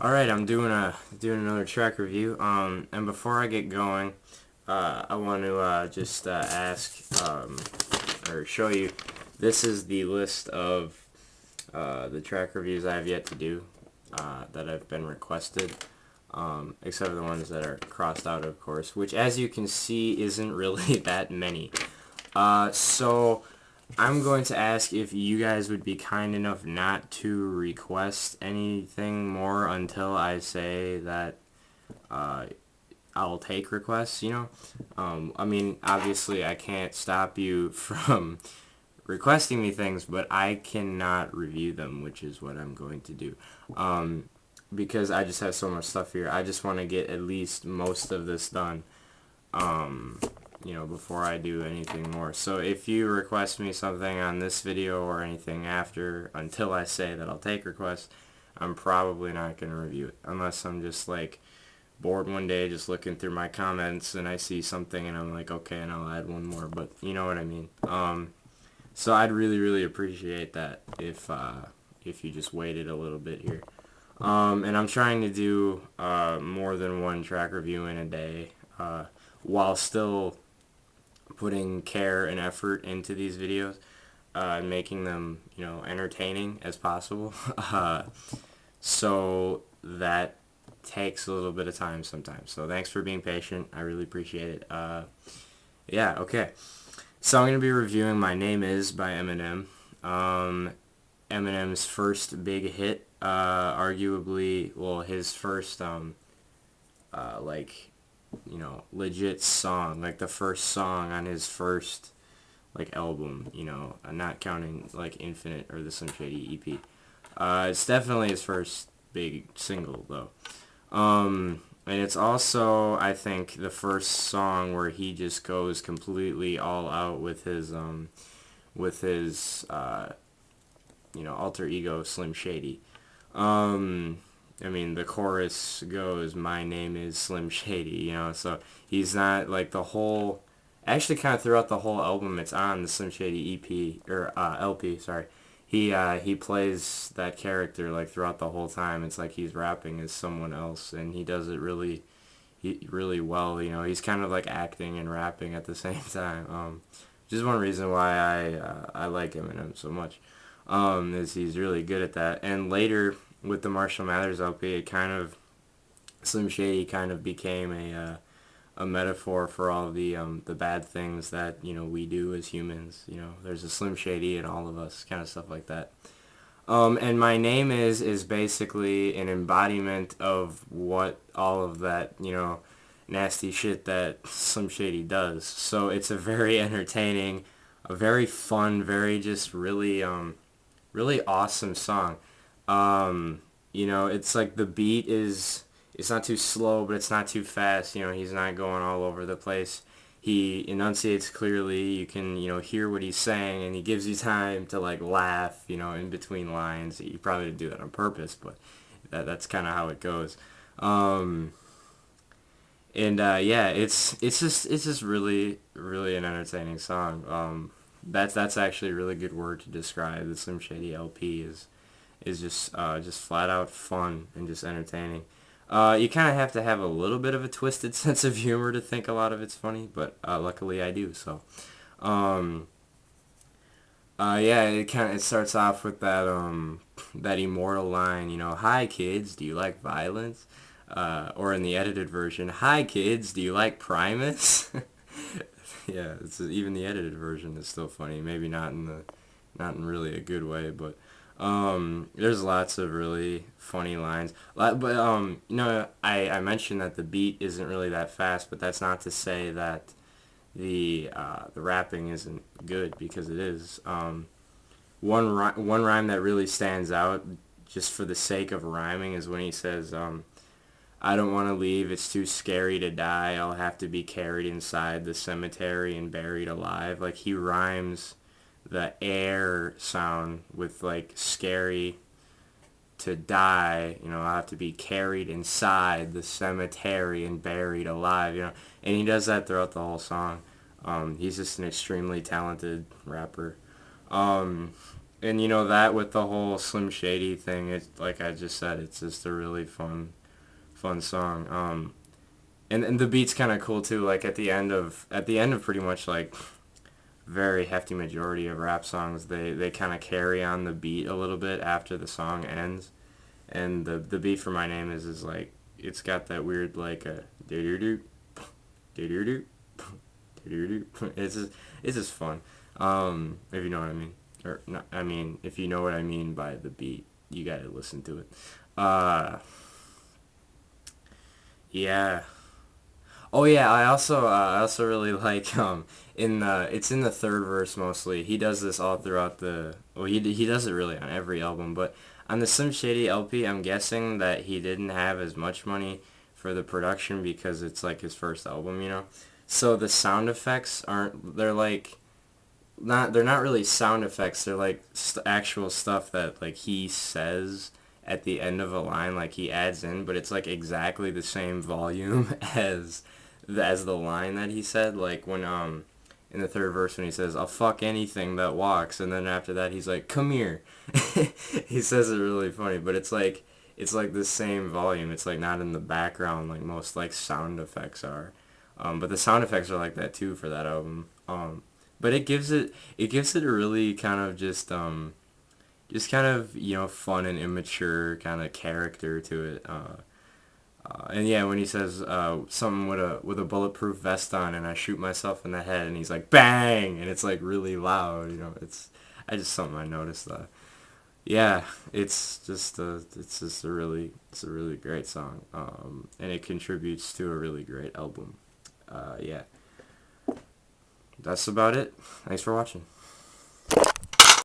Alright, I'm doing another track review. And before I get going, I want to just ask or show you. This is the list of the track reviews I have yet to do that have been requested, except for the ones that are crossed out, of course, which, as you can see, isn't really that many. So I'm going to ask if you guys would be kind enough not to request anything more until I say that I'll take requests, you know? I mean, obviously I can't stop you from requesting me things, but I cannot review them, which is what I'm going to do. Because I just have so much stuff here. I just want to get at least most of this done. Before I do anything more. So if you request me something on this video or anything after, until I say that I'll take requests, I'm probably not going to review it. Unless I'm just like bored one day just looking through my comments and I see something and I'm like, okay, and I'll add one more. But you know what I mean. So I'd really appreciate that if you just waited a little bit here. And I'm trying to do more than one track review in a day, while still putting care and effort into these videos, and making them, entertaining as possible. So that takes a little bit of time sometimes. So thanks for being patient. I really appreciate it. Yeah, okay. So I'm going to be reviewing My Name Is by Eminem. Eminem's first big hit, arguably, well, his first, legit song, like the first song on his first, album, not counting, Infinite or the Slim Shady EP. It's definitely his first big single, though. And it's also, I think, the first song where he just goes completely all out with his alter ego, Slim Shady. I mean, the chorus goes, "My name is Slim Shady," so he's not, actually kind of throughout the whole album, it's on the Slim Shady EP, or LP, sorry. He plays that character, throughout the whole time. It's like he's rapping as someone else, and he does it really well, He's kind of like acting and rapping at the same time. Which is one reason why I like Eminem so much. Is he's really good at that. And later, with the Marshall Mathers LP, Slim Shady kind of became a metaphor for all the bad things that we do as humans. There's a Slim Shady in all of us, kind of stuff like that. And My Name is basically an embodiment of what all of that nasty shit that Slim Shady does. So it's a very entertaining, a very fun, very just really awesome song. It's like the beat it's not too slow, but it's not too fast. He's not going all over the place. He enunciates clearly. You can, hear what he's saying, and he gives you time to, laugh, in between lines. You probably do that on purpose, but that's kind of how it goes. Yeah, it's just really an entertaining song. That's actually a really good word to describe the Slim Shady LP is just flat out fun and just entertaining. You kind of have to have a little bit of a twisted sense of humor to think a lot of it's funny, but luckily I do. So, yeah, it starts off with that immortal line, "Hi kids, do you like violence?" Or in the edited version, "Hi kids, do you like Primus?" Yeah, even the edited version is still funny. Maybe not in really a good way, but there's lots of really funny lines. But I mentioned that the beat isn't really that fast, but that's not to say that the rapping isn't good, because it is. One rhyme that really stands out, just for the sake of rhyming, is when he says, "I don't want to leave, it's too scary to die, I'll have to be carried inside the cemetery and buried alive." Like, he rhymes the air sound with, scary to die, I'll have to be carried inside the cemetery and buried alive, and he does that throughout the whole song. He's just an extremely talented rapper. And you know that with the whole Slim Shady thing, it's like I just said, it's just a really fun song. And the beat's kind of cool too. Like at the end of pretty much like very hefty majority of rap songs, they kind of carry on the beat a little bit after the song ends. And the beat for My Name is like it's got that weird like a do do do do do do. It's just fun. If you know what I mean, or not, I mean if you know what I mean by the beat, you gotta listen to it. Uh, yeah. Oh yeah, I also really like in the it's in the third verse mostly. He does this all throughout the well he does it really on every album, but on the Slim Shady LP, I'm guessing that he didn't have as much money for the production because it's like his first album, you know. So the sound effects aren't they're like not they're not really sound effects. They're like actual stuff that like he says at the end of a line, like he adds in, but it's like exactly the same volume as the line that he said. Like when in the third verse when he says I'll fuck anything that walks, and then after that he's like come here. He says it really funny, but it's like the same volume. It's like not in the background like most like sound effects are. But the sound effects are like that too for that album. But it gives it a really kind of just kind of fun and immature kind of character to it. And yeah, when he says something with a bulletproof vest on and I shoot myself in the head and he's like bang and it's like really loud. It's I just something I noticed. Yeah, it's a really great song. And it contributes to a really great album. Yeah, that's about it. Thanks for watching.